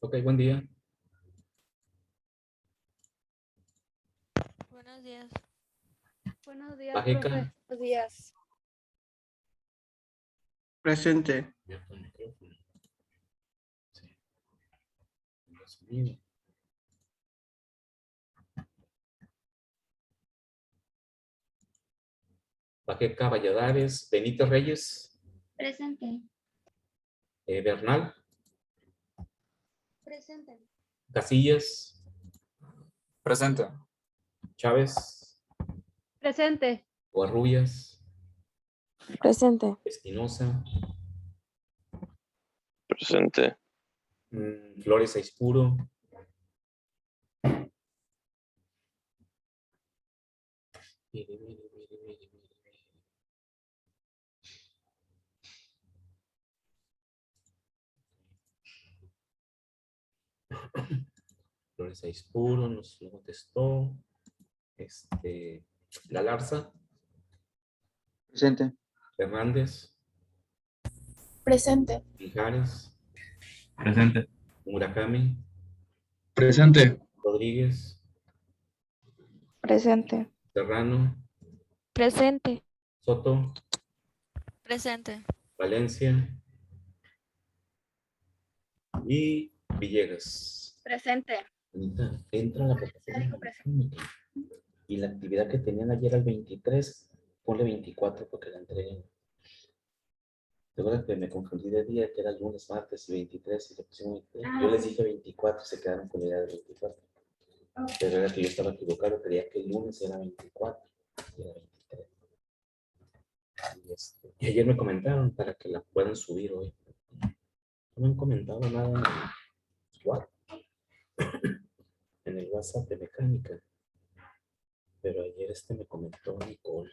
Ok, buen día. Buenos días. Buenos días, Bajeca. profe. Buenos días. Presente. Abierto el micrófono. Sí. El sonido. Bajeca Valladares, Benito Reyes, Presente. Bernal, Presente. Casillas, Presente. Chávez, Presente. Covarrubias, Presente. Espinosa, Presente. Flores Aispuro, Flores Aispuro, nos lo contestó. La Larza, Presente. Hernández, Presente. Mijares, Presente. Murakami, Presente. Rodríguez, Presente. Serrano, Presente. Soto, Presente. Valencia y Villegas. Presente. Anita, entra a la plataforma Dijo presente. electrónica. Y la actividad que tenían ayer al 23, ponle 24 porque la entreguen. ¿Te acuerdas que me confundí de día, que era lunes, martes y 23 y le pusieron 23? Yo les dije 24 y se quedaron con la idea de 24. Pero era que yo estaba equivocado, creía que el lunes era 24 y era 23. Y ayer me comentaron para que la puedan subir hoy. No me han comentado nada en el WhatsApp de mecánica. Pero ayer me comentó Nicole.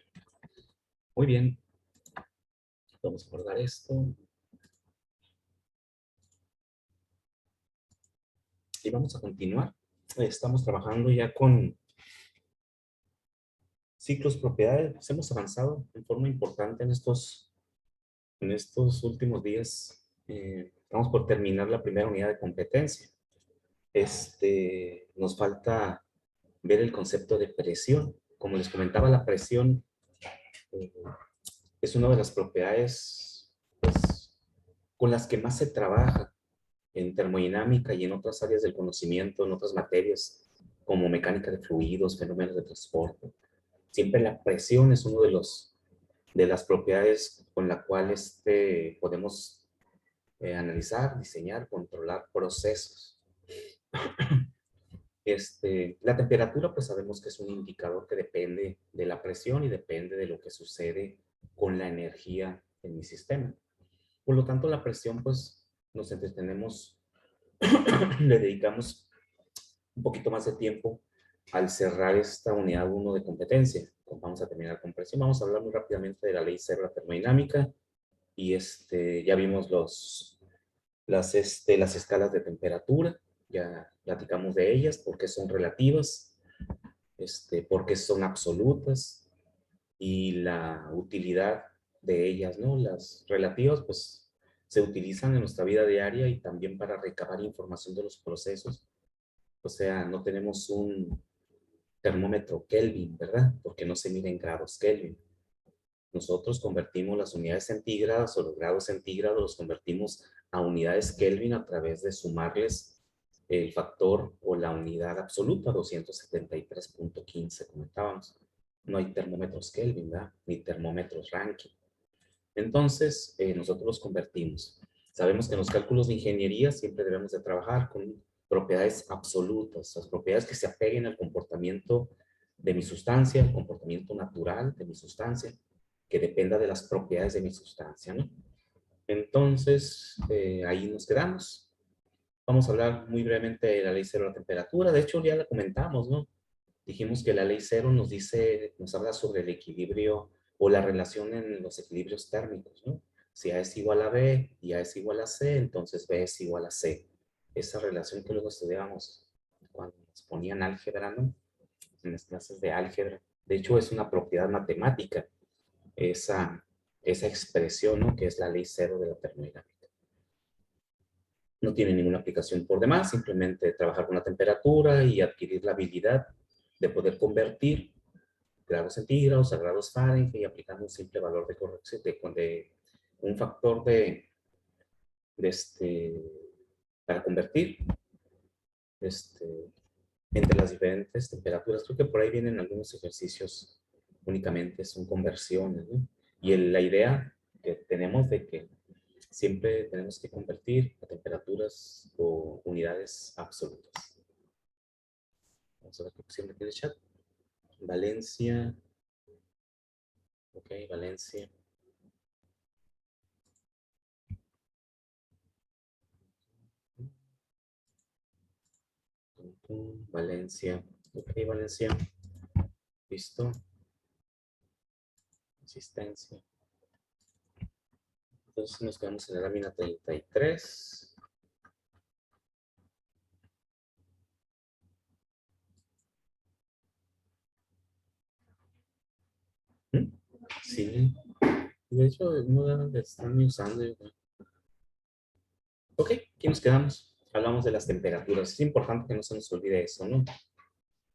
Muy bien. Vamos a guardar esto. Y vamos a continuar. Estamos trabajando ya con ciclos propiedades. Pues hemos avanzado en forma importante en estos últimos días. Estamos por terminar la primera unidad de competencia. Nos falta ver el concepto de presión. Como les comentaba, la presión es una de las propiedades pues, con las que más se trabaja en termodinámica y en otras áreas del conocimiento, en otras materias, como mecánica de fluidos, fenómenos de transporte. Siempre la presión es uno de las propiedades con la cual podemos analizar, diseñar, controlar procesos. La temperatura, pues sabemos que es un indicador que depende de la presión y depende de lo que sucede con la energía en mi sistema. Por lo tanto, la presión, pues nos entretenemos, le dedicamos un poquito más de tiempo al cerrar esta unidad 1 de competencia. Vamos a terminar con presión. Vamos a hablar muy rápidamente de la ley cero de la termodinámica y ya vimos las escalas de temperatura. Ya platicamos de ellas, por qué son relativas, por qué son absolutas y la utilidad de ellas, ¿no? Las relativas, pues, se utilizan en nuestra vida diaria y también para recabar información de los procesos. O sea, no tenemos un termómetro Kelvin, ¿verdad? Porque no se mide en grados Kelvin. Nosotros convertimos las unidades centígradas o los grados centígrados, los convertimos a unidades Kelvin a través de sumarles el factor o la unidad absoluta, 273.15, comentábamos. No hay termómetros Kelvin, ¿verdad? Ni termómetros Rankine. Entonces, nosotros los convertimos. Sabemos que en los cálculos de ingeniería siempre debemos de trabajar con propiedades absolutas, las propiedades que se apeguen al comportamiento de mi sustancia, al comportamiento natural de mi sustancia, que dependa de las propiedades de mi sustancia, ¿no? Entonces, ahí nos quedamos. Vamos a hablar muy brevemente de la ley cero de la temperatura. De hecho, ya la comentamos, ¿no? Dijimos que la ley cero nos dice, nos habla sobre el equilibrio o la relación en los equilibrios térmicos, ¿no? Si A es igual a B y A es igual a C, entonces B es igual a C. Esa relación que luego estudiamos cuando nos ponían álgebra, ¿no? En las clases de álgebra. De hecho, es una propiedad matemática, esa expresión, ¿no? Que es la ley cero de la termodinámica. No tiene ninguna aplicación por demás, simplemente trabajar con la temperatura y adquirir la habilidad de poder convertir grados centígrados a grados Fahrenheit aplicando un simple valor de corrección de un factor para convertir entre las diferentes temperaturas. Creo que por ahí vienen algunos ejercicios únicamente, son conversiones, ¿no? Y la idea que tenemos de que siempre tenemos que convertir a temperaturas o unidades absolutas. Vamos a ver qué opción tiene el chat. Valencia. Ok, Valencia. Valencia. Ok, Valencia. Listo. Asistencia. Entonces nos quedamos en la lámina 33. Sí. De hecho, no deben de estar ni usando. Ok, aquí nos quedamos. Hablamos de las temperaturas. Es importante que no se nos olvide eso, ¿no?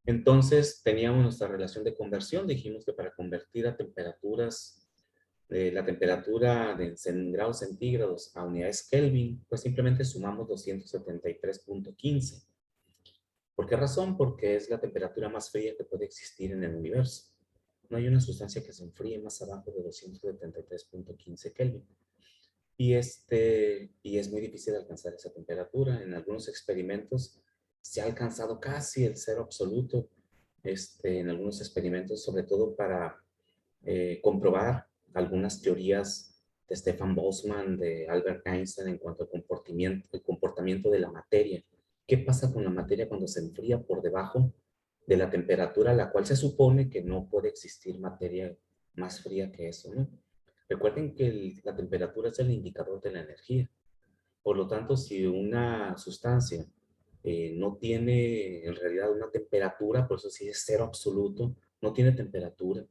Entonces, teníamos nuestra relación de conversión. Dijimos que para convertir a temperaturas, la temperatura en grados centígrados a unidades Kelvin, pues simplemente sumamos 273.15. ¿Por qué razón? Porque es la temperatura más fría que puede existir en el universo. No hay una sustancia que se enfríe más abajo de 273.15 Kelvin. Y es muy difícil alcanzar esa temperatura. En algunos experimentos se ha alcanzado casi el cero absoluto. En algunos experimentos, sobre todo para comprobar algunas teorías de Stefan Boltzmann, de Albert Einstein en cuanto al comportamiento de la materia. ¿Qué pasa con la materia cuando se enfría por debajo de la temperatura a la cual se supone que no puede existir materia más fría que eso, ¿no? Recuerden que la temperatura es el indicador de la energía. Por lo tanto, si una sustancia no tiene en realidad una temperatura, por eso sí es cero absoluto, no tiene temperatura.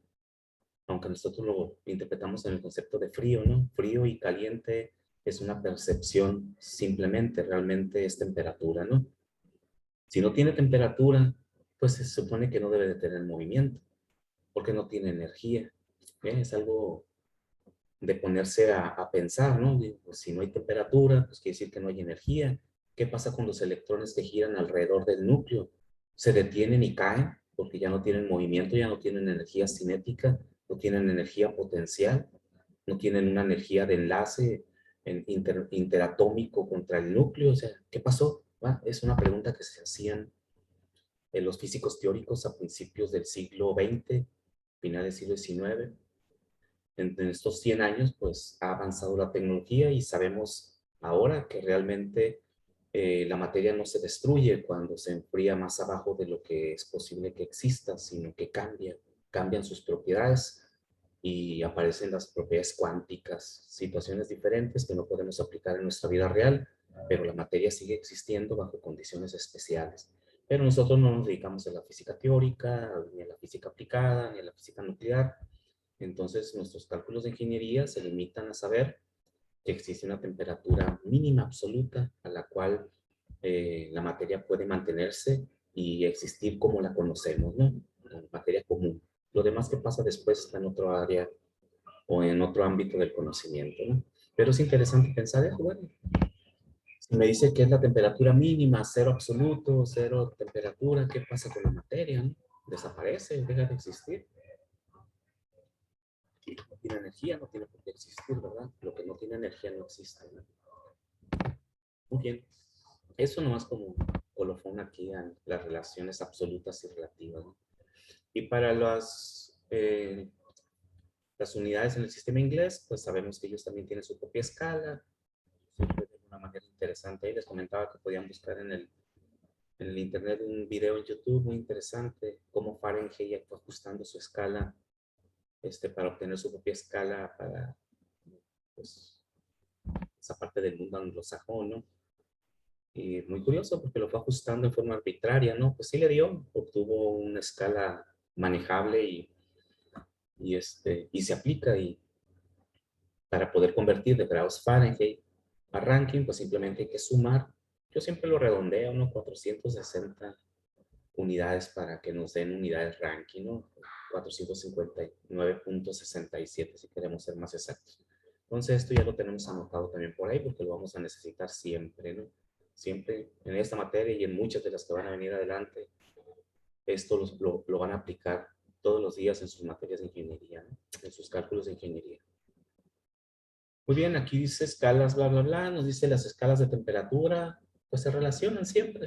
Aunque nosotros lo interpretamos en el concepto de frío, ¿no? Frío y caliente es una percepción simplemente, realmente es temperatura, ¿no? Si no tiene temperatura, pues se supone que no debe de tener movimiento, porque no tiene energía. Es algo de ponerse a pensar, ¿no? Pues si no hay temperatura, pues quiere decir que no hay energía. ¿Qué pasa con los electrones que giran alrededor del núcleo? Se detienen y caen porque ya no tienen movimiento, ya no tienen energía cinética, no tienen energía potencial, no tienen una energía de enlace interatómico contra el núcleo. O sea, ¿qué pasó? Es una pregunta que se hacían los físicos teóricos a principios del siglo XX, finales del siglo XIX. En estos 100 años, pues ha avanzado la tecnología y sabemos ahora que realmente la materia no se destruye cuando se enfría más abajo de lo que es posible que exista, sino que cambian sus propiedades y aparecen las propiedades cuánticas, situaciones diferentes que no podemos aplicar en nuestra vida real, pero la materia sigue existiendo bajo condiciones especiales. Pero nosotros no nos dedicamos a la física teórica, ni a la física aplicada, ni a la física nuclear. Entonces, nuestros cálculos de ingeniería se limitan a saber que existe una temperatura mínima absoluta a la cual la materia puede mantenerse y existir como la conocemos, ¿no? Materia común. Lo demás que pasa después está en otro área o en otro ámbito del conocimiento, ¿no? Pero es interesante pensar eso, bueno, si me dice que es la temperatura mínima, cero absoluto, cero temperatura, ¿qué pasa con la materia, no? Desaparece, deja de existir. No tiene energía, no tiene por qué existir, ¿verdad? Lo que no tiene energía no existe, ¿no? Muy bien. Eso nomás como colofón aquí a las relaciones absolutas y relativas, ¿no? Y para las unidades en el sistema inglés, pues sabemos que ellos también tienen su propia escala. Siempre de una manera interesante. Ahí les comentaba que podían buscar en el internet un video en YouTube muy interesante, cómo Fahrenheit fue ajustando su escala para obtener su propia escala para pues, esa parte del mundo anglosajón, ¿no? Y muy curioso porque lo fue ajustando en forma arbitraria, ¿no? Pues sí le dio, obtuvo una escala manejable y se aplica y para poder convertir de grados Fahrenheit a ranking, pues simplemente hay que sumar, yo siempre lo redondeo, ¿no? 460 unidades para que nos den unidades ranking, ¿no? 459.67 si queremos ser más exactos. Entonces esto ya lo tenemos anotado también por ahí porque lo vamos a necesitar siempre, ¿no? Siempre en esta materia y en muchas de las que van a venir adelante, esto lo van a aplicar todos los días en sus materias de ingeniería, ¿no? En sus cálculos de ingeniería. Muy bien, aquí dice escalas, bla, bla, bla, nos dice las escalas de temperatura, pues se relacionan siempre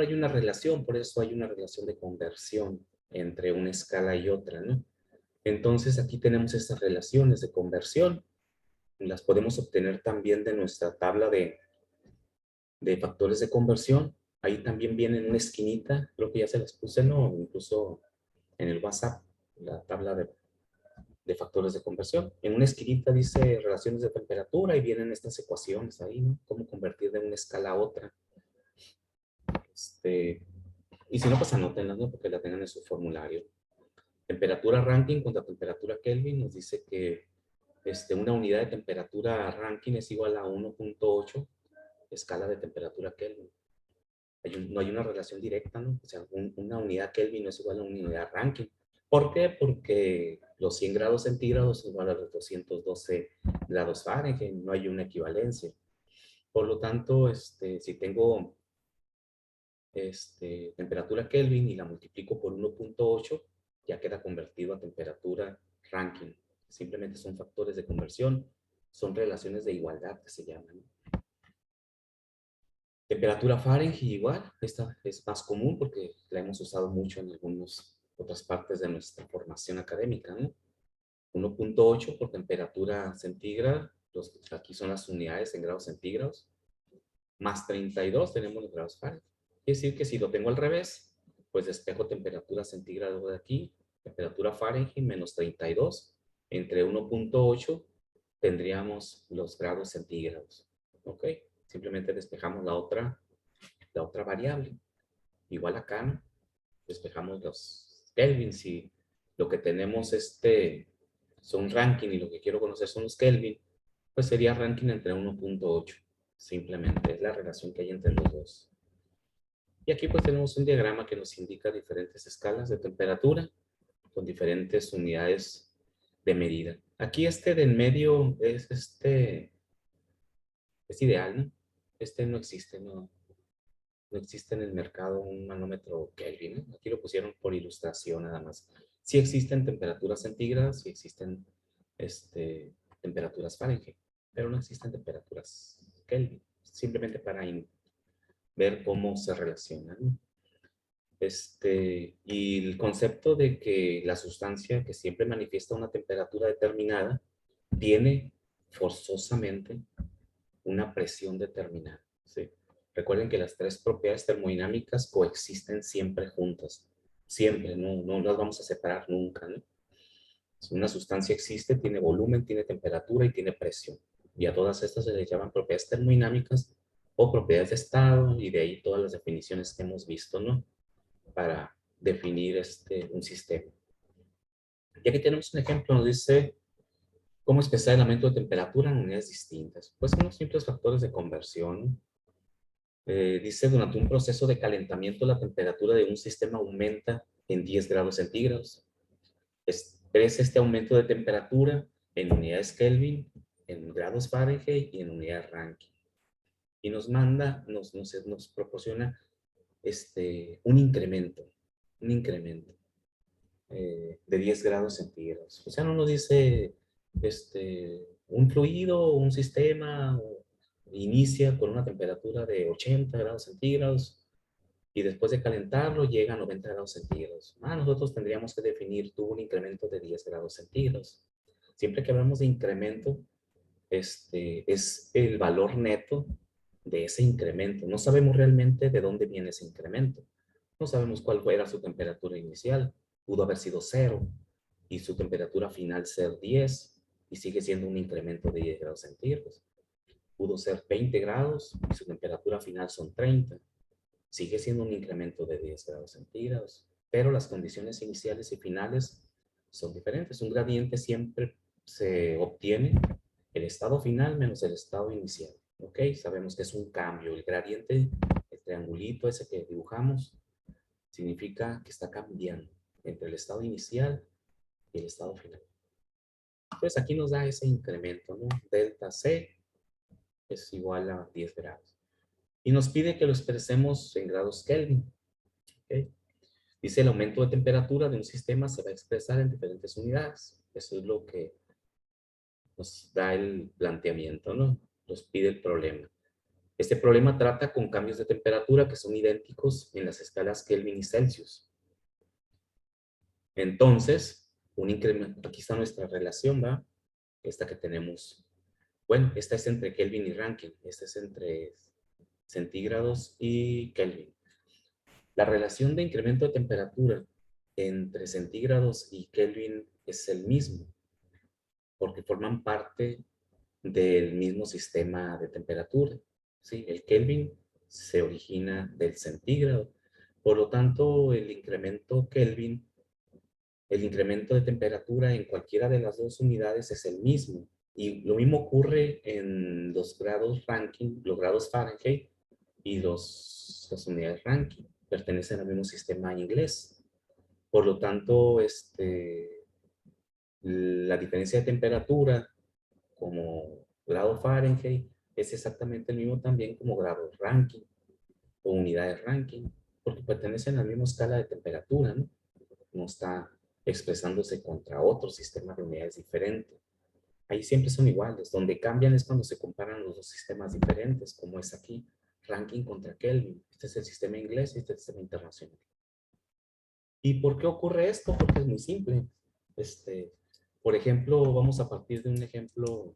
hay una relación, por eso hay una relación de conversión entre una escala y otra, ¿no? Entonces aquí tenemos estas relaciones de conversión, las podemos obtener también de nuestra tabla de factores de conversión. Ahí también viene en una esquinita, creo que ya se las puse, ¿no? Incluso en el WhatsApp, la tabla de factores de conversión. En una esquinita dice relaciones de temperatura y vienen estas ecuaciones ahí, ¿no? Cómo convertir de una escala a otra. Y si no, pues anótenlas, ¿no? Porque la tengan en su formulario. Temperatura Rankine contra temperatura Kelvin nos dice que una unidad de temperatura Rankine es igual a 1.8 escala de temperatura Kelvin. No hay una relación directa, ¿no? O sea, una unidad Kelvin no es igual a una unidad Rankine. ¿Por qué? Porque los 100 grados centígrados son igual a los 212 grados Fahrenheit, no hay una equivalencia. Por lo tanto, si tengo temperatura Kelvin y la multiplico por 1.8, ya queda convertido a temperatura Rankine. Simplemente son factores de conversión, son relaciones de igualdad que se llaman, ¿no? Temperatura Fahrenheit igual, esta es más común porque la hemos usado mucho en algunas otras partes de nuestra formación académica, ¿no? 1.8 por temperatura centígrada, aquí son las unidades en grados centígrados, más 32 tenemos los grados Fahrenheit. Quiere decir que si lo tengo al revés, pues despejo temperatura centígrada de aquí, temperatura Fahrenheit menos 32, entre 1.8 tendríamos los grados centígrados, ¿ok? Simplemente despejamos la otra variable. Igual acá, ¿no? Despejamos los Kelvin. Si lo que tenemos son ranking y lo que quiero conocer son los Kelvin, pues sería ranking entre 1.8. Simplemente es la relación que hay entre los dos. Y aquí pues tenemos un diagrama que nos indica diferentes escalas de temperatura con diferentes unidades de medida. Aquí de en medio es ideal, ¿no? No existe, no existe en el mercado un manómetro Kelvin, ¿no? Aquí lo pusieron por ilustración nada más. Sí existen temperaturas centígradas, sí existen temperaturas Fahrenheit, pero no existen temperaturas Kelvin, simplemente para ver cómo se relacionan, ¿no? Y el concepto de que la sustancia que siempre manifiesta una temperatura determinada tiene forzosamente una presión determinada, ¿sí? Recuerden que las tres propiedades termodinámicas coexisten siempre juntas, siempre, no las vamos a separar nunca, ¿no? Si una sustancia existe, tiene volumen, tiene temperatura y tiene presión. Y a todas estas se les llaman propiedades termodinámicas o propiedades de estado, y de ahí todas las definiciones que hemos visto, ¿no? Para definir un sistema. Y aquí tenemos un ejemplo, nos dice cómo expresar el aumento de temperatura en unidades distintas. Pues son unos simples factores de conversión. Dice, durante un proceso de calentamiento, la temperatura de un sistema aumenta en 10 grados centígrados. Expresa este aumento de temperatura en unidades Kelvin, en grados Fahrenheit y en unidades Rankine. Y nos proporciona un incremento de 10 grados centígrados. O sea, no nos dice un fluido, un sistema, inicia con una temperatura de 80 grados centígrados y después de calentarlo llega a 90 grados centígrados. Nosotros tendríamos que definir un incremento de 10 grados centígrados. Siempre que hablamos de incremento, es el valor neto de ese incremento. No sabemos realmente de dónde viene ese incremento. No sabemos cuál era su temperatura inicial. Pudo haber sido 0 y su temperatura final ser 10 y sigue siendo un incremento de 10 grados centígrados. Pudo ser 20 grados y su temperatura final son 30. Sigue siendo un incremento de 10 grados centígrados, pero las condiciones iniciales y finales son diferentes. Un gradiente siempre se obtiene el estado final menos el estado inicial. ¿Ok? Sabemos que es un cambio. El gradiente, el triangulito ese que dibujamos, significa que está cambiando entre el estado inicial y el estado final. Entonces aquí nos da ese incremento, ¿no? Delta C es igual a 10 grados. Y nos pide que lo expresemos en grados Kelvin. ¿Okay? Dice, el aumento de temperatura de un sistema se va a expresar en diferentes unidades. Eso es lo que nos da el planteamiento, ¿no? Nos pide el problema. Este problema trata con cambios de temperatura que son idénticos en las escalas Kelvin y Celsius. Entonces, un incremento, aquí está nuestra relación, ¿va? Esta que tenemos. Bueno, esta es entre Kelvin y Rankine. Esta es entre centígrados y Kelvin. La relación de incremento de temperatura entre centígrados y Kelvin es el mismo, porque forman parte del mismo sistema de temperatura. ¿Sí? El Kelvin se origina del centígrado. Por lo tanto, el incremento Kelvin, el incremento de temperatura en cualquiera de las dos unidades es el mismo. Y lo mismo ocurre en los grados Rankine, los grados Fahrenheit y las unidades Rankine. Pertenecen al mismo sistema inglés. Por lo tanto, la diferencia de temperatura como grado Fahrenheit es exactamente el mismo también como grado Rankine o unidades Rankine, porque pertenecen a la misma escala de temperatura, ¿no? No está expresándose contra otro sistema de unidades diferente. Ahí siempre son iguales. Donde cambian es cuando se comparan los dos sistemas diferentes, como es aquí, Rankine contra Kelvin. Este es el sistema inglés y este es el sistema internacional. ¿Y por qué ocurre esto? Porque es muy simple. Por ejemplo, vamos a partir de un ejemplo.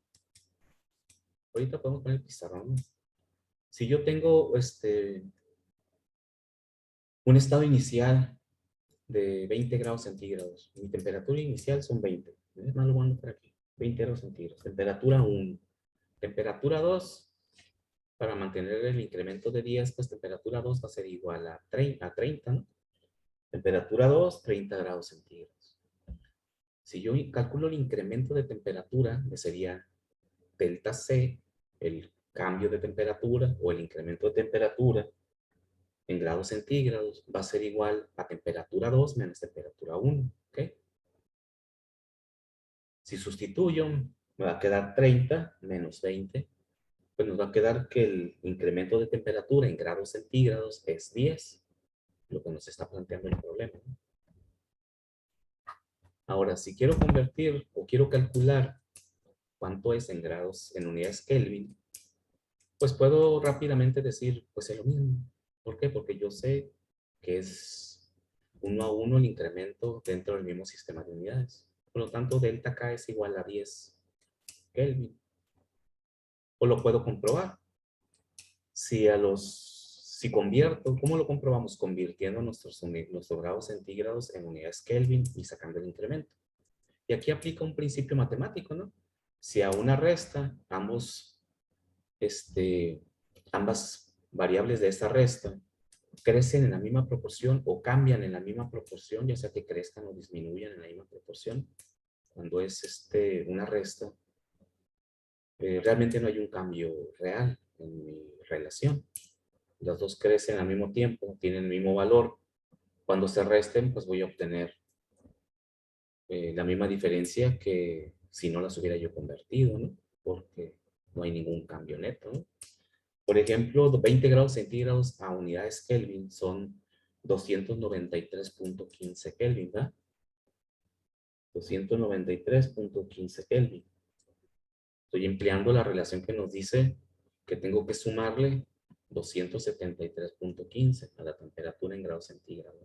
Ahorita podemos poner el pizarrón. Si yo tengo un estado inicial de 20 grados centígrados, mi temperatura inicial son 20. Es más, lo voy a anotar aquí. 20 grados centígrados. Temperatura 1. Temperatura 2, para mantener el incremento de 10, pues temperatura 2 va a ser igual a 30, ¿no? Temperatura 2, 30 grados centígrados. Si yo calculo el incremento de temperatura, que sería delta C, el cambio de temperatura o el incremento de temperatura en grados centígrados, va a ser igual a temperatura 2 menos temperatura 1. ¿Ok? Si sustituyo, me va a quedar 30 menos 20. Pues nos va a quedar que el incremento de temperatura en grados centígrados es 10, lo que nos está planteando el problema. Ahora, si quiero convertir o quiero calcular cuánto es en grados, en unidades Kelvin, pues puedo rápidamente decir, pues es lo mismo. ¿Por qué? Porque yo sé que es 1 a 1 el incremento dentro del mismo sistema de unidades. Por lo tanto, delta K es igual a 10 Kelvin. O lo puedo comprobar. Si convierto, ¿cómo lo comprobamos? Convirtiendo nuestros grados centígrados en unidades Kelvin y sacando el incremento. Y aquí aplica un principio matemático, ¿no? Si a una resta, ambas variables de esta resta crecen en la misma proporción o cambian en la misma proporción, ya sea que crezcan o disminuyan en la misma proporción, cuando es una resta, realmente no hay un cambio real en mi relación. Las dos crecen al mismo tiempo, tienen el mismo valor. Cuando se resten, pues voy a obtener la misma diferencia que si no las hubiera yo convertido, ¿no? Porque no hay ningún cambio neto, ¿no? Por ejemplo, 20 grados centígrados a unidades Kelvin son 293.15 Kelvin, ¿verdad? 293.15 Kelvin. Estoy empleando la relación que nos dice que tengo que sumarle 273.15 a la temperatura en grados centígrados.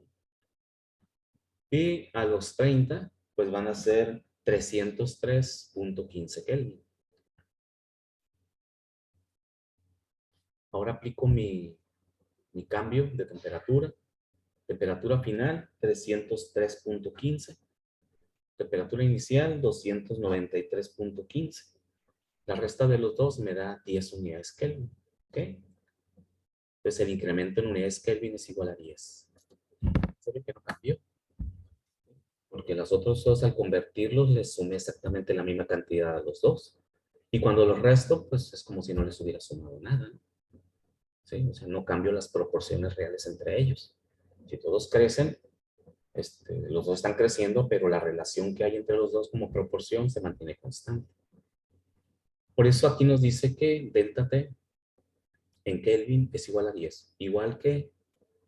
Y a los 30, pues van a ser 303.15 Kelvin. Ahora aplico mi cambio de temperatura. Temperatura final, 303.15. Temperatura inicial, 293.15. La resta de los dos me da 10 unidades Kelvin. ¿Ok? Entonces el incremento en unidades Kelvin es igual a 10. ¿Se ve que no cambió? Porque los otros dos al convertirlos les sumé exactamente la misma cantidad a los dos. Y cuando los resto, pues es como si no les hubiera sumado nada, ¿no? ¿Sí? O sea, no cambio las proporciones reales entre ellos. Si todos crecen, los dos están creciendo, pero la relación que hay entre los dos como proporción se mantiene constante. Por eso aquí nos dice que delta T en Kelvin es igual a 10, igual que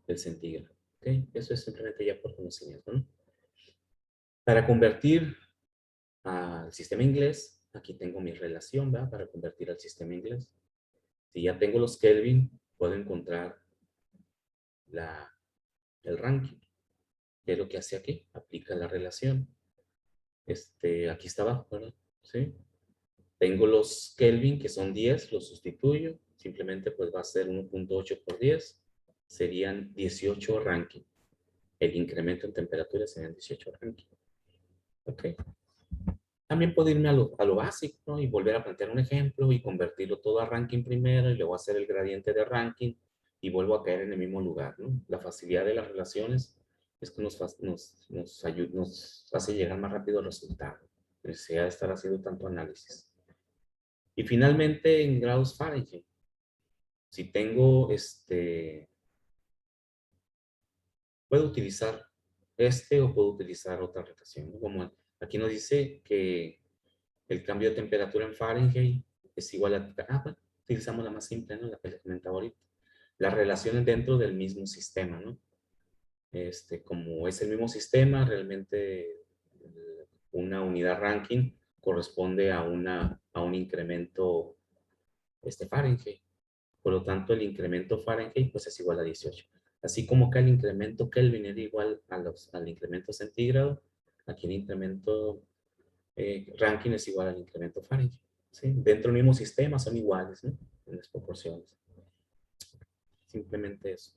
el centígrado. ¿Okay? Eso es simplemente ya por conocimiento, ¿no? Para convertir al sistema inglés, aquí tengo mi relación, ¿verdad? Para convertir al sistema inglés. Si ya tengo los Kelvin, puedo encontrar el ranking. ¿Qué es lo que hace aquí? Aplica la relación. Aquí está abajo, ¿verdad? ¿Sí? Tengo los Kelvin, que son 10, los sustituyo. Simplemente pues va a ser 1.8 por 10. Serían 18 ranking. El incremento en temperatura serían 18 ranking. Ok. También puedo irme a lo básico, ¿no? Y volver a plantear un ejemplo y convertirlo todo a ranking primero y luego hacer el gradiente de ranking y vuelvo a caer en el mismo lugar, ¿no? La facilidad de las relaciones es que nos hace llegar más rápido al resultado. La necesidad de estar haciendo tanto análisis. Y finalmente en grados Fahrenheit. Si tengo puedo utilizar o puedo utilizar otra relación, ¿no? Como aquí nos dice que el cambio de temperatura en Fahrenheit es igual a, bueno, utilizamos la más simple, ¿no? La que les comentaba ahorita. Las relaciones dentro del mismo sistema, ¿no? Como es el mismo sistema, realmente una unidad ranking corresponde a un incremento Fahrenheit. Por lo tanto, el incremento Fahrenheit pues es igual a 18. Así como que el incremento Kelvin era igual al incremento centígrado, aquí el incremento Rankine es igual al incremento Fahrenheit. ¿Sí? Dentro del mismo sistema son iguales, ¿no? En las proporciones. Simplemente eso.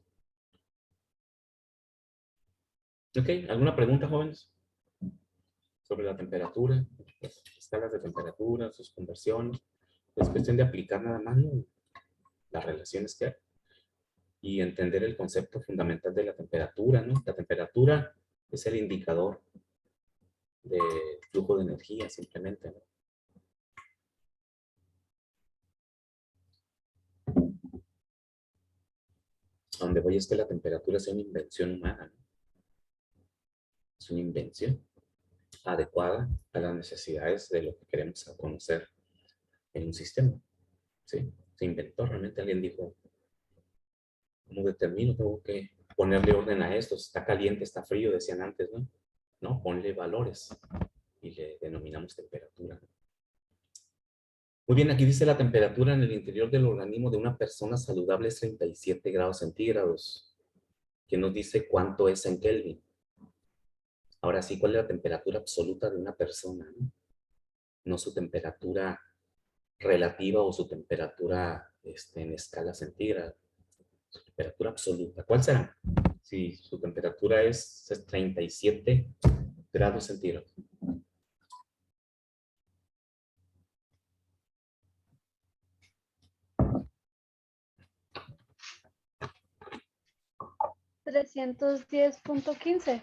¿Ok? ¿Alguna pregunta, jóvenes? Sobre la temperatura, las escalas de temperatura, sus conversiones. Es cuestión de aplicar nada más, ¿no? Las relaciones que hay y entender el concepto fundamental de la temperatura, ¿no? La temperatura es el indicador de flujo de energía, simplemente, ¿no? A donde voy es que la temperatura es una invención humana, ¿no? Es una invención adecuada a las necesidades de lo que queremos conocer en un sistema, ¿sí? Se inventó, realmente alguien dijo, ¿cómo determino? Tengo que ponerle orden a esto, está caliente, está frío, decían antes, ¿no? No, ponle valores y le denominamos temperatura. Muy bien, aquí dice la temperatura en el interior del organismo de una persona saludable es 37 grados centígrados. ¿Quién nos dice cuánto es en Kelvin? Ahora sí, ¿cuál es la temperatura absoluta de una persona? No su temperatura relativa o su temperatura en escala centígrada. Su temperatura absoluta. ¿Cuál será? Si su temperatura es 37 grados centígrados. 310.15.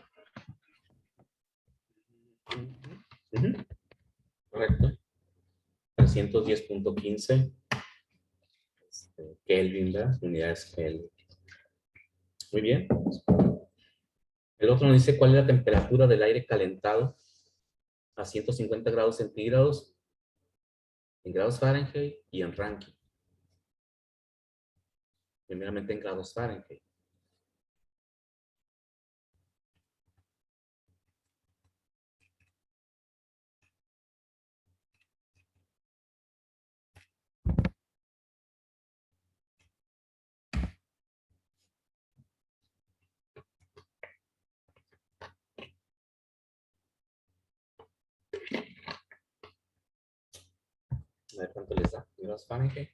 Ujú. Correcto. 310.15 Kelvin, ¿verdad? Unidades Kelvin. Muy bien. El otro nos dice cuál es la temperatura del aire calentado a 150 grados centígrados en grados Fahrenheit y en Rankine. Primeramente en grados Fahrenheit. A ver cuánto les da. Grados Fahrenheit.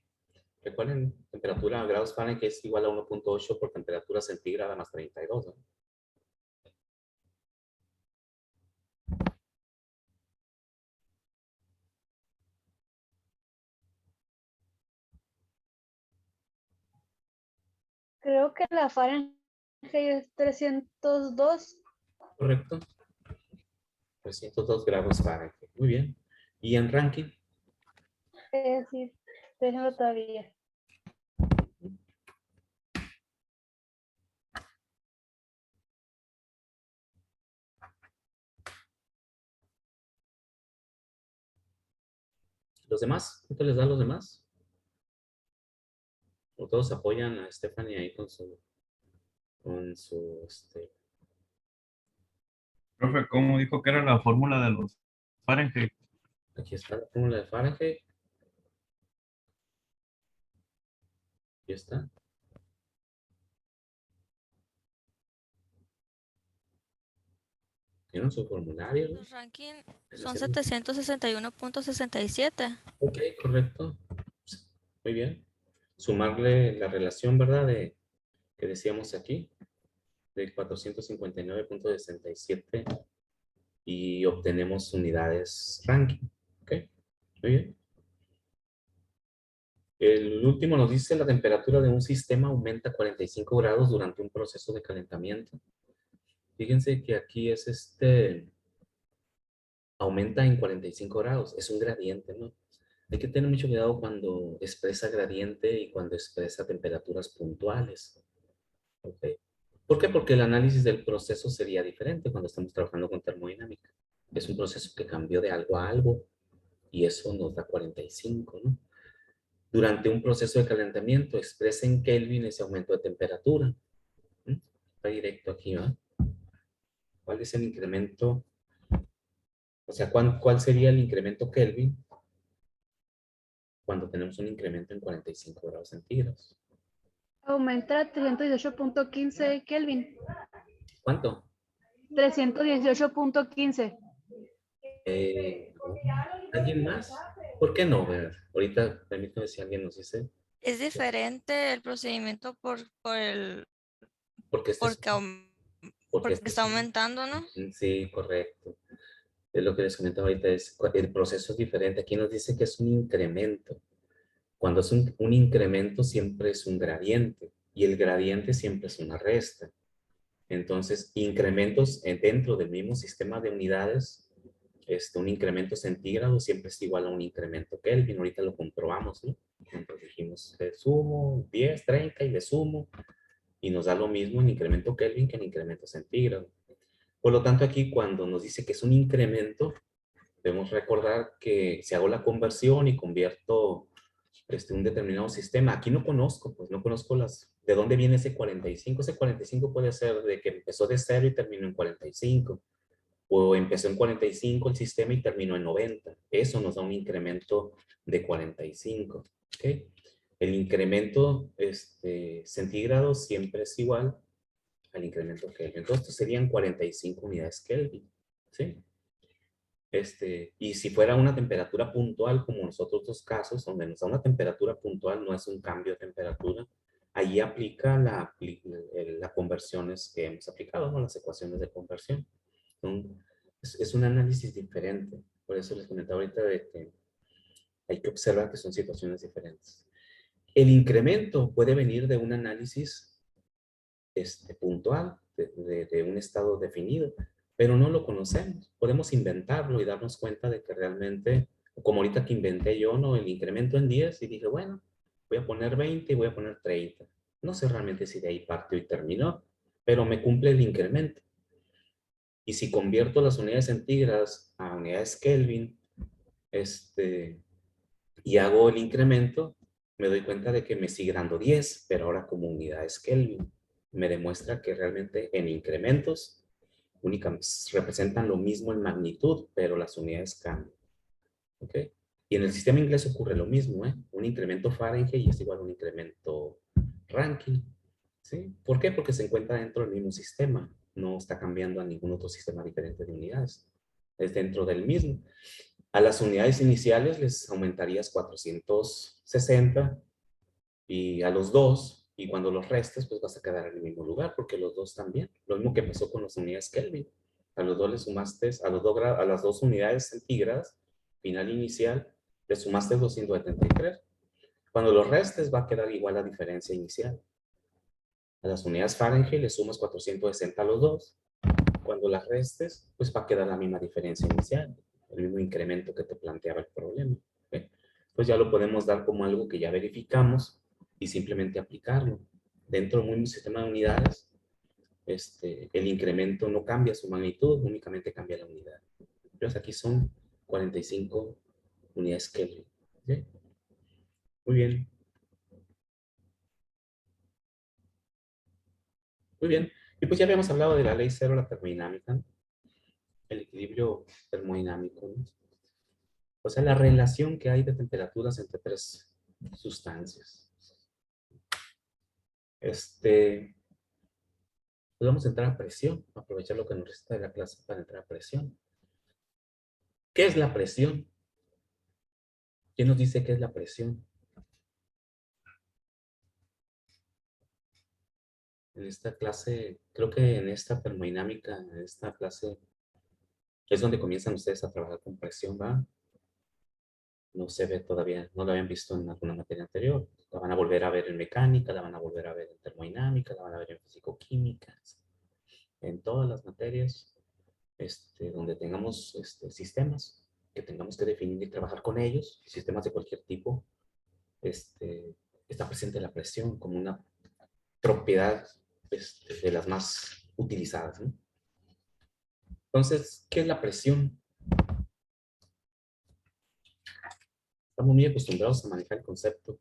Recuerden, temperatura a grados Fahrenheit es igual a 1.8 por temperatura centígrada más 32, ¿no? Creo que la Fahrenheit es 302. Correcto. 302 grados Fahrenheit. Muy bien. ¿Y en Rankine? Sí, estoy haciendo todavía. ¿Los demás? ¿Cuánto les da a los demás? ¿O todos apoyan a Stephanie ahí con su Profe, ¿cómo dijo que era la fórmula de los Fahrenheit? aquí está la fórmula de Fahrenheit. Aquí está. ¿Tienen su formulario? ¿No? Los rankings son 761.67. Ok, correcto. Muy bien. Sumarle la relación, ¿verdad? Que decíamos aquí, de 459.67 y obtenemos unidades ranking. Ok, muy bien. El último nos dice la temperatura de un sistema aumenta 45 grados durante un proceso de calentamiento. Fíjense que aquí es aumenta en 45 grados, es un gradiente, ¿no? Hay que tener mucho cuidado cuando expresa gradiente y cuando expresa temperaturas puntuales. ¿Ok? ¿Por qué? Porque el análisis del proceso sería diferente cuando estamos trabajando con termodinámica. Es un proceso que cambió de algo a algo y eso nos da 45, ¿no? Durante un proceso de calentamiento expresa en Kelvin ese aumento de temperatura. ¿Mm? Está directo aquí, ¿va? ¿Cuál es el incremento? O sea, ¿cuál sería el incremento Kelvin cuando tenemos un incremento en 45 grados centígrados? Aumenta a 318.15 Kelvin. ¿Cuánto? 318.15. No. ¿Alguien más? ¿Por qué no? ¿Verdad? Ahorita, permítame si alguien nos dice. Es diferente el procedimiento Porque este es, porque, porque porque este es está aumentando, ¿no? sí, correcto. Es lo que les comentaba ahorita, el proceso es diferente. Aquí nos dice que es un incremento. Cuando es un incremento siempre es un gradiente y el gradiente siempre es una resta. Entonces, incrementos dentro del mismo sistema de unidades, un incremento centígrado siempre es igual a un incremento Kelvin. Ahorita lo comprobamos, ¿no? Entonces dijimos, de sumo 10, 30 y de sumo, y nos da lo mismo en incremento Kelvin que en incremento centígrado. Por lo tanto, aquí cuando nos dice que es un incremento, debemos recordar que si hago la conversión y convierto un determinado sistema, aquí no conozco, pues no conozco de dónde viene ese 45. Ese 45 puede ser de que empezó de 0 y terminó en 45. O empezó en 45 el sistema y terminó en 90. Eso nos da un incremento de 45. ¿Okay? El incremento centígrado siempre es igual al incremento Kelvin. Entonces, estos serían 45 unidades Kelvin. ¿Sí? Y si fuera una temperatura puntual, como en los otros dos casos, donde nos da una temperatura puntual, no es un cambio de temperatura, ahí aplica las conversiones que hemos aplicado, ¿no? Las ecuaciones de conversión. Es un análisis diferente. Por eso les comentaba ahorita de que hay que observar que son situaciones diferentes. El incremento puede venir de un análisis puntual de un estado definido, pero no lo conocemos. Podemos inventarlo y darnos cuenta de que realmente, como ahorita que inventé yo, ¿no? El incremento en 10 y dije, bueno, voy a poner 20 y voy a poner 30. No sé realmente si de ahí partió y terminó, pero me cumple el incremento. Y si convierto las unidades centígradas a unidades Kelvin, y hago el incremento, me doy cuenta de que me sigue dando 10, pero ahora como unidades Kelvin. Me demuestra que realmente en incrementos únicamente representan lo mismo en magnitud, pero las unidades cambian. ¿Ok? Y en el sistema inglés ocurre lo mismo, ¿eh? Un incremento Fahrenheit es igual a un incremento Rankine. ¿Sí? ¿Por qué? Porque se encuentra dentro del mismo sistema. No está cambiando a ningún otro sistema diferente de unidades. Es dentro del mismo. A las unidades iniciales les aumentarías 460 y a los dos, y cuando los restes, pues vas a quedar en el mismo lugar, porque los dos también. Lo mismo que pasó con las unidades Kelvin. A los dos le sumaste, a las dos unidades centígradas, final inicial, le sumaste 273. Cuando los restes va a quedar igual la diferencia inicial. A las unidades Fahrenheit le sumas 460 a los dos. Cuando las restes, pues va a quedar la misma diferencia inicial, el mismo incremento que te planteaba el problema. ¿Okay? Pues ya lo podemos dar como algo que ya verificamos y simplemente aplicarlo. Dentro de un sistema de unidades, el incremento no cambia su magnitud, únicamente cambia la unidad. Entonces aquí son 45 unidades Kelvin. ¿Okay? Muy bien. Muy bien. Y pues ya habíamos hablado de la ley cero, la termodinámica, ¿no? El equilibrio termodinámico, ¿no? O sea, la relación que hay de temperaturas entre tres sustancias. Pues vamos a entrar a presión, aprovechar lo que nos resta de la clase para entrar a presión. ¿Qué es la presión? ¿Quién nos dice qué es la presión? En esta clase, creo que en esta termodinámica, en esta clase, es donde comienzan ustedes a trabajar con presión, ¿va? No se ve todavía, no lo habían visto en alguna materia anterior. La van a volver a ver en mecánica, la van a volver a ver en termodinámica, la van a ver en físico-química, en todas las materias donde tengamos sistemas que tengamos que definir y trabajar con ellos, sistemas de cualquier tipo, está presente la presión como una propiedad de las más utilizadas, ¿no? Entonces, ¿qué es la presión? Estamos muy acostumbrados a manejar el concepto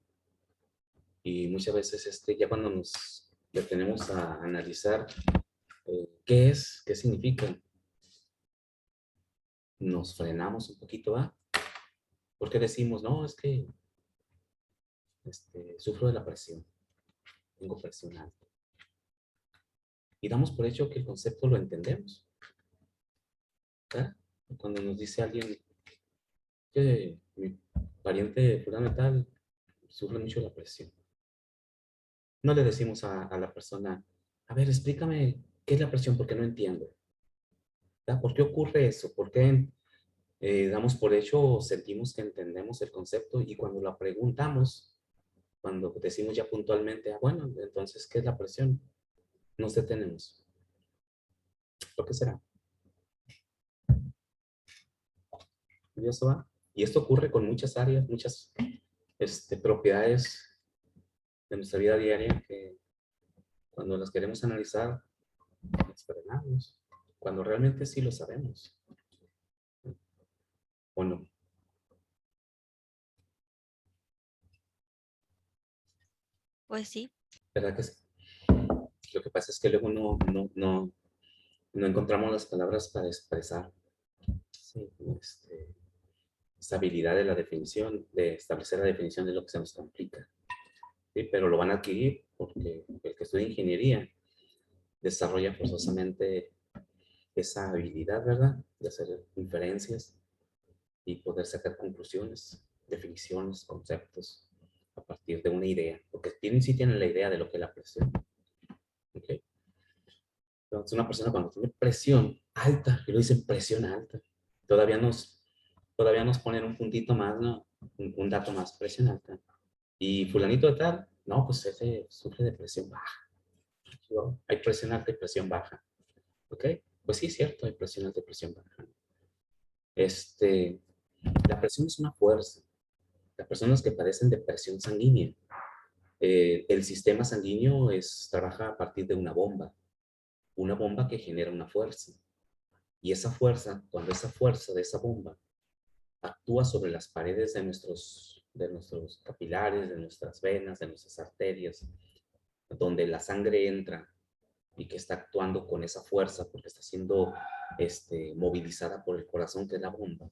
y muchas veces ya cuando nos detenemos a analizar qué es, qué significa, nos frenamos un poquito, ¿va? Porque decimos, no, es que sufro de la presión, tengo presión alta. Y damos por hecho que el concepto lo entendemos. ¿Verdad? Cuando nos dice alguien que mi pariente fulano tal sufre mucho de la presión. No le decimos a la persona, a ver, explícame qué es la presión porque no entiendo. ¿Verdad? ¿Por qué ocurre eso? ¿Por qué damos por hecho o sentimos que entendemos el concepto y cuando la preguntamos, cuando decimos ya puntualmente, bueno, entonces, ¿qué es la presión? Nos detenemos. ¿Lo que será? ¿Y eso va? Y esto ocurre con muchas áreas, muchas propiedades de nuestra vida diaria que cuando las queremos analizar, las frenamos. Cuando realmente sí lo sabemos. ¿O no? Pues sí. ¿Verdad que sí? Lo que pasa es que luego no encontramos las palabras para expresar sí, esta habilidad de la definición, de establecer la definición de lo que se nos complica. ¿Sí? Pero lo van a adquirir porque el que estudia ingeniería desarrolla forzosamente esa habilidad, ¿verdad? De hacer inferencias y poder sacar conclusiones, definiciones, conceptos a partir de una idea, porque sí tienen la idea de lo que es la presión. ¿Okay? Entonces una persona cuando tiene presión alta, y lo dicen presión alta, todavía nos ponen un puntito más, ¿no? Un dato más, presión alta. Y fulanito de tal, no, pues ese sufre de presión baja. ¿no? Hay presión alta y presión baja. ¿Ok? Pues sí, es cierto, hay presión alta y presión baja. La presión es una fuerza. Las personas que padecen de presión sanguínea, el sistema sanguíneo trabaja a partir de una bomba que genera una fuerza. Y esa fuerza, cuando esa fuerza de esa bomba actúa sobre las paredes de nuestros capilares, de nuestras venas, de nuestras arterias, donde la sangre entra y que está actuando con esa fuerza porque está siendo movilizada por el corazón, que es la bomba,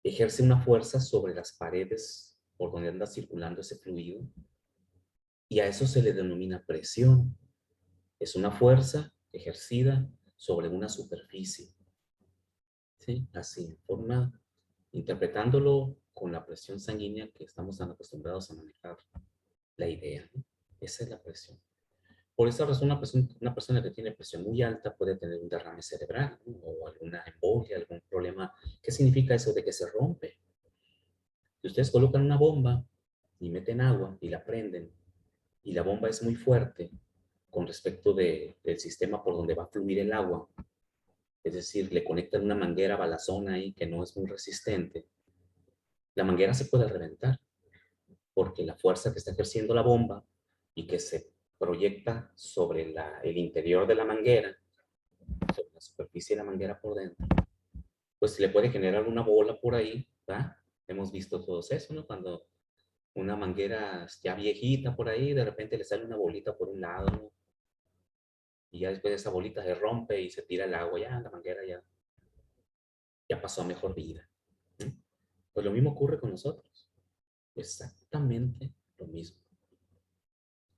ejerce una fuerza sobre las paredes por donde anda circulando ese fluido, y a eso se le denomina presión. Es una fuerza ejercida sobre una superficie. ¿Sí? Así, interpretándolo con la presión sanguínea que estamos tan acostumbrados a manejar la idea, ¿no? Esa es la presión. Por esa razón, una persona que tiene presión muy alta puede tener un derrame cerebral, ¿no? O alguna embolia, algún problema. ¿Qué significa eso de que se rompe? Si ustedes colocan una bomba y meten agua y la prenden, y la bomba es muy fuerte con respecto del sistema por donde va a fluir el agua, es decir, le conectan una manguera balazona ahí que no es muy resistente, la manguera se puede reventar, porque la fuerza que está ejerciendo la bomba y que se proyecta sobre el interior de la manguera, sobre la superficie de la manguera por dentro, pues le puede generar una bola por ahí, ¿verdad? Hemos visto todo eso, ¿no? Cuando una manguera ya viejita por ahí, de repente le sale una bolita por un lado, ¿no? Y ya después esa bolita se rompe y se tira el agua, ya la manguera ya pasó a mejor vida. ¿Sí? Pues lo mismo ocurre con nosotros. Exactamente lo mismo.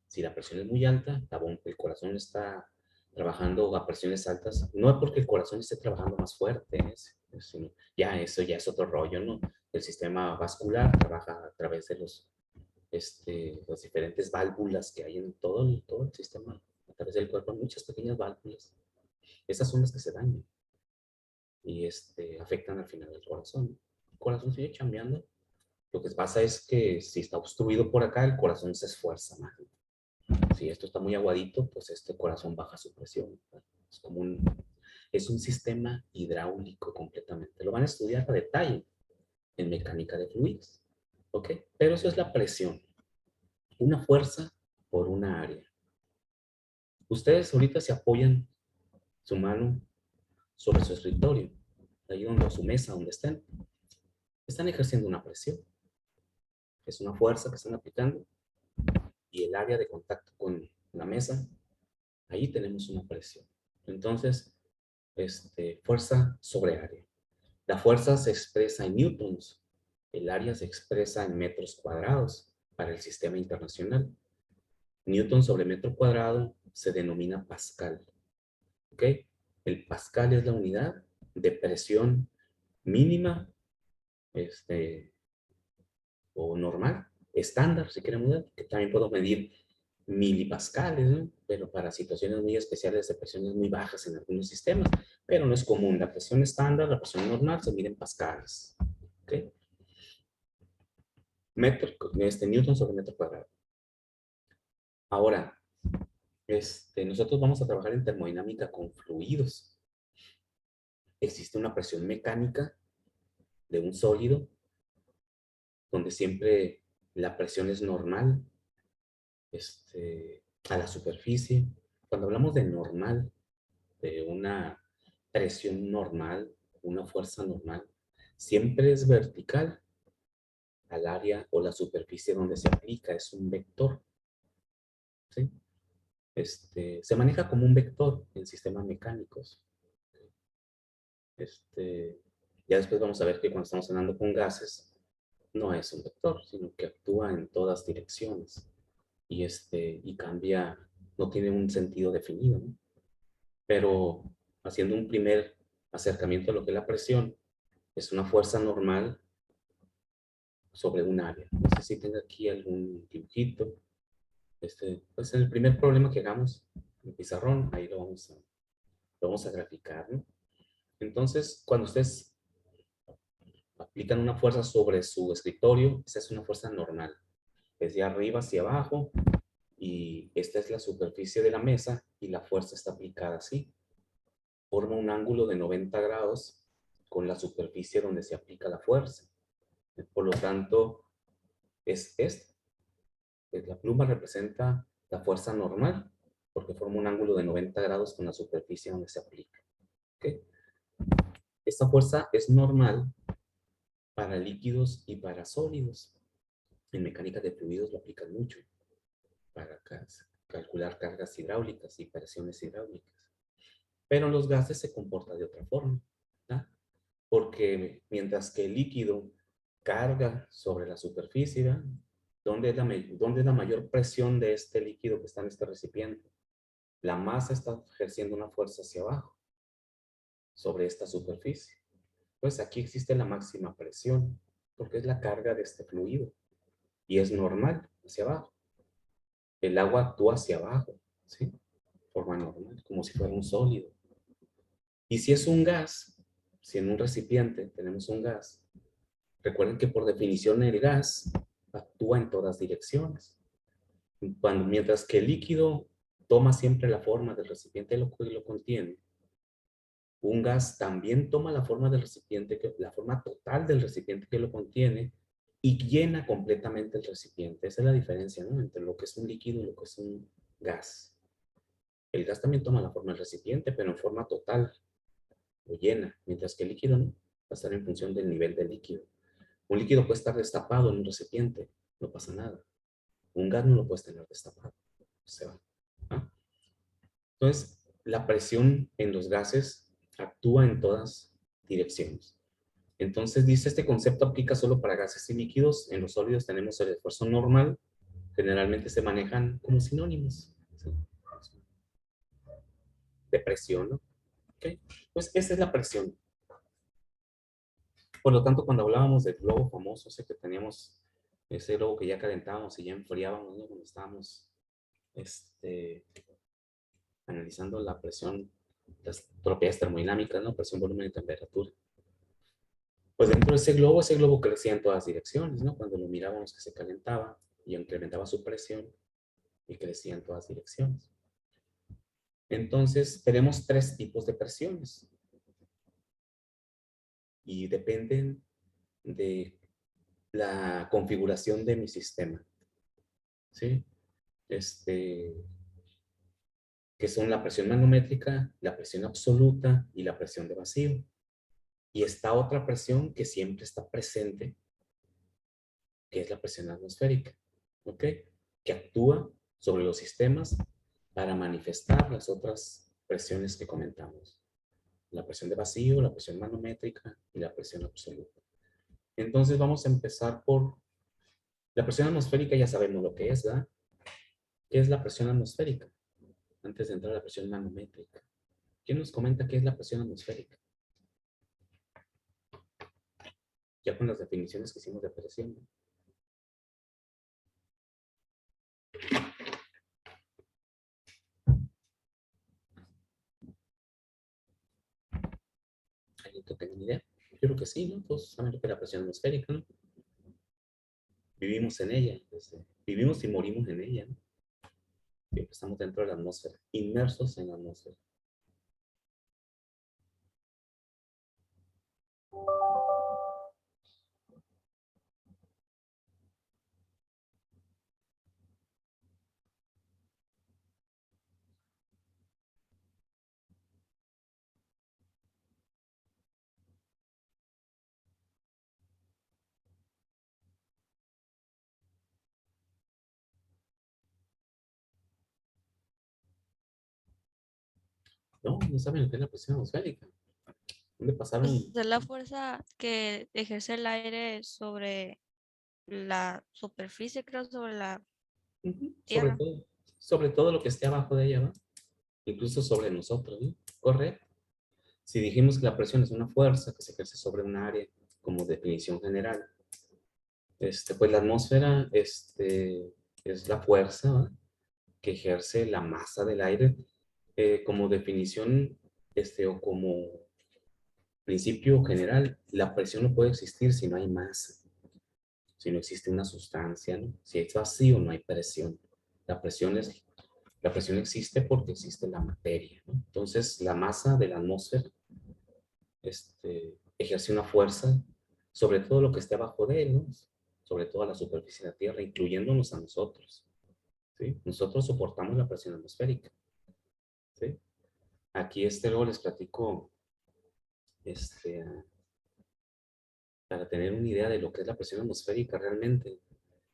Si la presión es muy alta, el corazón está trabajando a presiones altas, no es porque el corazón esté trabajando más fuerte, sino eso ya es otro rollo, ¿no? El sistema vascular trabaja a través de las diferentes válvulas que hay en todo el sistema, a través del cuerpo, muchas pequeñas válvulas. Esas son las que se dañan y afectan al final del corazón. El corazón sigue chambeando. Lo que pasa es que si está obstruido por acá, el corazón se esfuerza más. Si esto está muy aguadito, pues este corazón baja su presión. Es un sistema hidráulico completamente. Lo van a estudiar a detalle en mecánica de fluidos. ¿Ok? Pero eso es la presión. Una fuerza por una área. Ustedes ahorita se apoyan su mano sobre su escritorio, ahí donde, o su mesa, donde estén. Están ejerciendo una presión. Es una fuerza que están aplicando. Y el área de contacto con la mesa, ahí tenemos una presión. Entonces, fuerza sobre área. La fuerza se expresa en newtons. El área se expresa en metros cuadrados para el sistema internacional. Newton sobre metro cuadrado se denomina pascal. ¿Ok? El pascal es la unidad de presión mínima o normal, estándar, si queremos ver, que también puedo medir milipascales, ¿no? Pero para situaciones muy especiales de presiones muy bajas en algunos sistemas, pero no es común. La presión estándar, la presión normal se mide en pascales. ¿Ok? Newton sobre metro cuadrado. Ahora, nosotros vamos a trabajar en termodinámica con fluidos. Existe una presión mecánica de un sólido, donde siempre la presión es normal a la superficie. Cuando hablamos de normal, de una presión normal, una fuerza normal, siempre es vertical al área o la superficie donde se aplica, es un vector. ¿Sí? Se maneja como un vector en sistemas mecánicos. Ya después vamos a ver que cuando estamos hablando con gases, no es un vector, sino que actúa en todas direcciones y cambia, no tiene un sentido definido, ¿no? Pero haciendo un primer acercamiento a lo que es la presión, es una fuerza normal sobre un área. No sé si tengo aquí algún dibujito. Pues el primer problema que hagamos en el pizarrón, ahí lo vamos a graficar, ¿no? Entonces, cuando ustedes aplican una fuerza sobre su escritorio, esa es una fuerza normal. Es de arriba hacia abajo Y esta es la superficie de la mesa y la fuerza está aplicada así. Forma un ángulo de 90 grados con la superficie donde se aplica la fuerza. Por lo tanto, es esta. La pluma representa la fuerza normal porque forma un ángulo de 90 grados con la superficie donde se aplica. ¿Okay? Esta fuerza es normal para líquidos y para sólidos. En mecánica de fluidos lo aplican mucho para calcular cargas hidráulicas y presiones hidráulicas. Pero en los gases se comporta de otra forma, ¿verdad? Porque mientras que el líquido carga sobre la superficie, ¿verdad? ¿Dónde es la mayor presión de este líquido que está en este recipiente? La masa está ejerciendo una fuerza hacia abajo, sobre esta superficie. Pues aquí existe la máxima presión, porque es la carga de este fluido. Y es normal, hacia abajo. El agua actúa hacia abajo, ¿sí? De forma normal, como si fuera un sólido. Y si es un gas, si en un recipiente tenemos un gas, recuerden que por definición el gas actúa en todas direcciones. Mientras que el líquido toma siempre la forma del recipiente que lo contiene, un gas también toma la forma del recipiente, la forma total del recipiente que lo contiene y llena completamente el recipiente. Esa es la diferencia, ¿no? Entre lo que es un líquido y lo que es un gas. El gas también toma la forma del recipiente, pero en forma total, lo llena, mientras que el líquido no, va a estar en función del nivel del líquido. Un líquido puede estar destapado en un recipiente, no pasa nada. Un gas no lo puedes tener destapado, se va. ¿Ah? Entonces, la presión en los gases actúa en todas direcciones. Entonces, dice, este concepto aplica solo para gases y líquidos. En los sólidos tenemos el esfuerzo normal. Generalmente se manejan como sinónimos, ¿sí? De presión, ¿no? ¿Okay? Pues esa es la presión. Por lo tanto, cuando hablábamos del globo famoso, sé que teníamos ese globo que ya calentábamos y ya enfriábamos, ¿no? Cuando estábamos analizando la presión, las propiedades termodinámicas, ¿no? Presión, volumen y temperatura. Pues dentro de ese globo crecía en todas direcciones, ¿no? Cuando lo mirábamos que se calentaba y incrementaba su presión y crecía en todas direcciones. Entonces, tenemos 3 tipos de presiones. Y dependen de la configuración de mi sistema. ¿Sí? Que son la presión manométrica, la presión absoluta y la presión de vacío. Y esta otra presión que siempre está presente, que es la presión atmosférica, ¿ok? Que actúa sobre los sistemas para manifestar las otras presiones que comentamos. La presión de vacío, la presión manométrica y la presión absoluta. Entonces vamos a empezar por la presión atmosférica, ya sabemos lo que es, ¿verdad? ¿Qué es la presión atmosférica? Antes de entrar a la presión manométrica. ¿Quién nos comenta qué es la presión atmosférica? Ya con las definiciones que hicimos de presión, ¿no? ¿Alguien que tenga una idea? Yo creo que sí, ¿no? Todos saben lo que es la presión atmosférica, ¿no? Vivimos en ella, vivimos y morimos en ella, ¿no? Siempre estamos dentro de la atmósfera, inmersos en la atmósfera. No, no saben lo que es la presión atmosférica. ¿Dónde pasaron? Pues es la fuerza que ejerce el aire sobre la superficie, creo, sobre la tierra. Sobre todo lo que esté abajo de ella, ¿no? Incluso sobre nosotros, ¿no? Correcto. Si dijimos que la presión es una fuerza que se ejerce sobre un área, como definición general, pues la atmósfera es la fuerza, ¿no? Que ejerce la masa del aire, como definición o como principio general. La presión no puede existir si no hay masa, si no existe una sustancia, ¿no? Si es vacío no hay presión. La presión existe porque existe la materia, ¿no? Entonces, la masa de la atmósfera ejerce una fuerza sobre todo lo que esté abajo de él, ¿no? Sobre toda la superficie de la Tierra, incluyéndonos a nosotros, ¿sí? Nosotros soportamos la presión atmosférica, ¿sí? Aquí luego les platico, para tener una idea de lo que es la presión atmosférica realmente,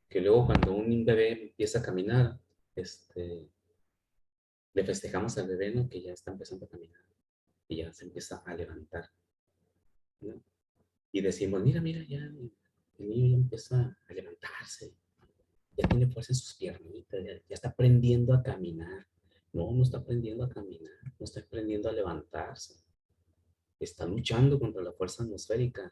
que luego cuando un bebé empieza a caminar, le festejamos al bebé, ¿no? Que ya está empezando a caminar y ya se empieza a levantar, ¿no? Y decimos, mira, mira, ya el niño ya empieza a levantarse, ya tiene fuerza en sus piernitas, ya está aprendiendo a caminar. No, no está aprendiendo a caminar, no está aprendiendo a levantarse. Está luchando contra la fuerza atmosférica,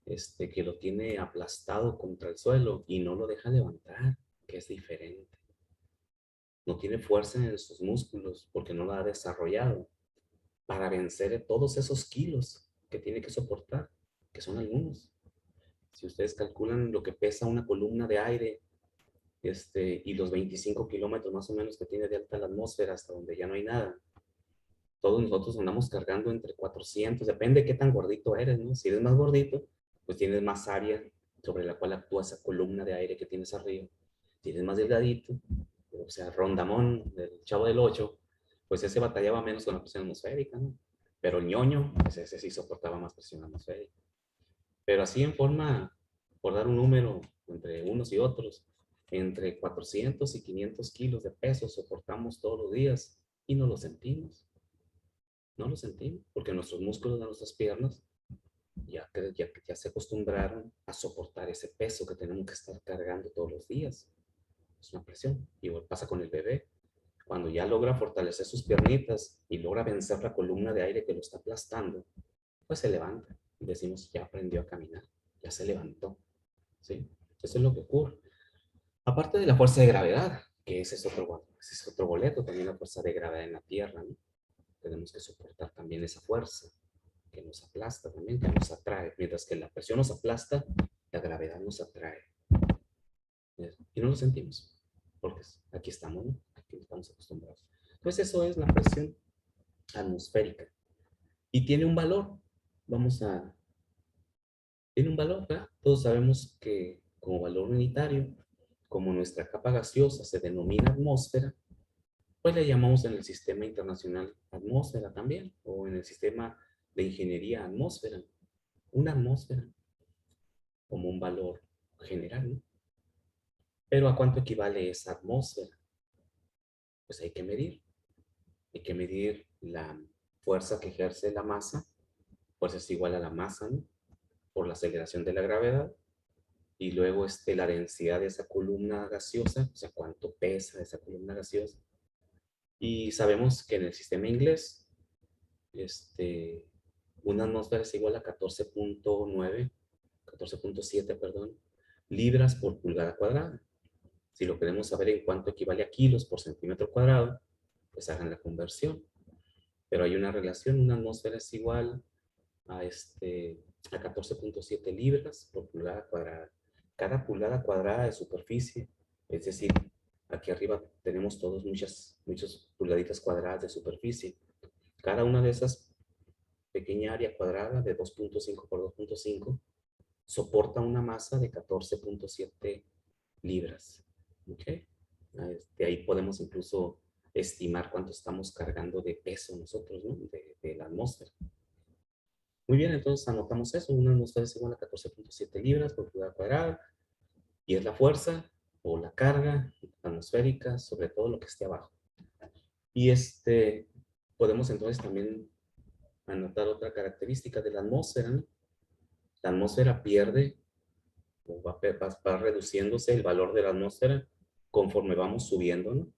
que lo tiene aplastado contra el suelo y no lo deja levantar, que es diferente. No tiene fuerza en sus músculos porque no la ha desarrollado para vencer todos esos kilos que tiene que soportar, que son algunos. Si ustedes calculan lo que pesa una columna de aire, y los 25 kilómetros más o menos que tiene de alta la atmósfera hasta donde ya no hay nada, todos nosotros andamos cargando entre 400, depende de qué tan gordito eres, ¿no? Si eres más gordito, pues tienes más área sobre la cual actúa esa columna de aire que tienes arriba. Si eres más delgadito, o sea, Rondamón, el Chavo del 8, pues ese batallaba menos con la presión atmosférica, ¿no? Pero el ñoño, pues ese sí soportaba más presión atmosférica. Pero así en forma, por dar un número entre unos y otros, entre 400 y 500 kilos de peso soportamos todos los días y no lo sentimos. No lo sentimos porque nuestros músculos de nuestras piernas ya se acostumbraron a soportar ese peso que tenemos que estar cargando todos los días. Es una presión. Igual pasa con el bebé. Cuando ya logra fortalecer sus piernitas y logra vencer la columna de aire que lo está aplastando, pues se levanta y decimos, ya aprendió a caminar, ya se levantó, ¿sí? Eso es lo que ocurre. Aparte de la fuerza de gravedad, que ese es otro boleto, también la fuerza de gravedad en la Tierra, ¿no? Tenemos que soportar también esa fuerza que nos aplasta también, que nos atrae. Mientras que la presión nos aplasta, la gravedad nos atrae. Y no lo sentimos, porque aquí estamos, ¿no? Aquí estamos acostumbrados. Entonces eso es la presión atmosférica. Y tiene un valor. Tiene un valor, ¿verdad? Todos sabemos que como valor unitario, como nuestra capa gaseosa se denomina atmósfera, pues le llamamos en el sistema internacional atmósfera también, o en el sistema de ingeniería atmósfera, una atmósfera, como un valor general, ¿no? Pero ¿a cuánto equivale esa atmósfera? Pues hay que medir. Hay que medir la fuerza que ejerce la masa, fuerza es igual a la masa, ¿no? Por la aceleración de la gravedad, y luego la densidad de esa columna gaseosa, o sea, cuánto pesa esa columna gaseosa. Y sabemos que en el sistema inglés, una atmósfera es igual a 14.7, perdón, libras por pulgada cuadrada. Si lo queremos saber en cuánto equivale a kilos por centímetro cuadrado, pues hagan la conversión. Pero hay una relación, una atmósfera es igual a 14.7 libras por pulgada cuadrada. Cada pulgada cuadrada de superficie, es decir, aquí arriba tenemos todos muchas pulgaditas cuadradas de superficie. Cada una de esas pequeña área cuadrada de 2.5 por 2.5 soporta una masa de 14.7 libras. ¿Ok? De ahí podemos incluso estimar cuánto estamos cargando de peso nosotros, ¿no? De la atmósfera. Muy bien, entonces anotamos eso. Una atmósfera es igual a 14.7 libras por pulgada cuadrada. Y es la fuerza o la carga atmosférica sobre todo lo que esté abajo. Y podemos entonces también anotar otra característica de la atmósfera, ¿no? La atmósfera pierde o va reduciéndose el valor de la atmósfera conforme vamos subiendo, ¿no?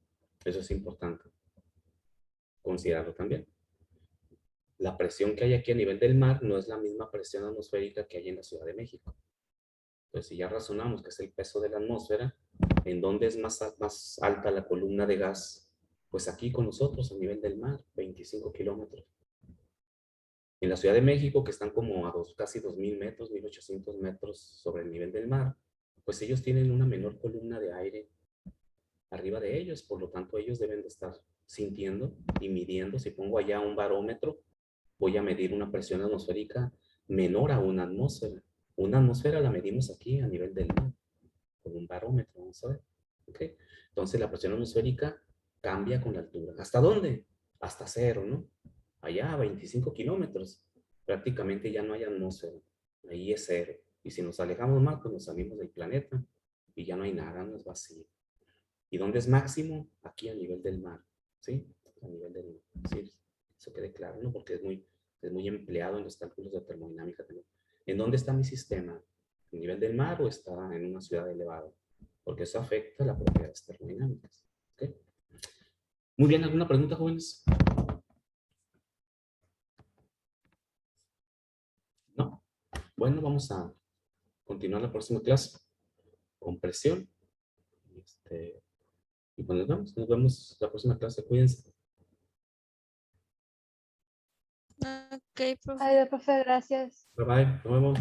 Eso es importante considerarlo también. La presión que hay aquí a nivel del mar no es la misma presión atmosférica que hay en la Ciudad de México. Entonces, si ya razonamos que es el peso de la atmósfera, ¿en dónde es más alta la columna de gas? Pues aquí con nosotros, a nivel del mar, 25 kilómetros. En la Ciudad de México, que están como a casi 2.000 metros, 1.800 metros sobre el nivel del mar, pues ellos tienen una menor columna de aire arriba de ellos, por lo tanto ellos deben de estar sintiendo y midiendo. Si pongo allá un barómetro, voy a medir una presión atmosférica menor a una atmósfera. Una atmósfera la medimos aquí a nivel del mar, con un barómetro, vamos a ver. ¿Okay? Entonces la presión atmosférica cambia con la altura. ¿Hasta dónde? Hasta cero, ¿no? Allá a 25 kilómetros, prácticamente ya no hay atmósfera. Ahí es cero. Y si nos alejamos más, pues nos salimos del planeta y ya no hay nada, no es vacío. ¿Y dónde es máximo? Aquí a nivel del mar, ¿sí? A nivel del mar. Sí, eso quede claro, ¿no? Porque es muy empleado en los cálculos de termodinámica también. ¿En dónde está mi sistema? ¿A nivel del mar o está en una ciudad elevada? Porque eso afecta las propiedades termodinámicas. ¿Okay? Muy bien, ¿alguna pregunta, jóvenes? ¿No? Bueno, vamos a continuar la próxima clase con presión. Y pues nos vemos la próxima clase. Cuídense. Ok, profe. Adiós, profe, gracias. Bye bye, nos vemos.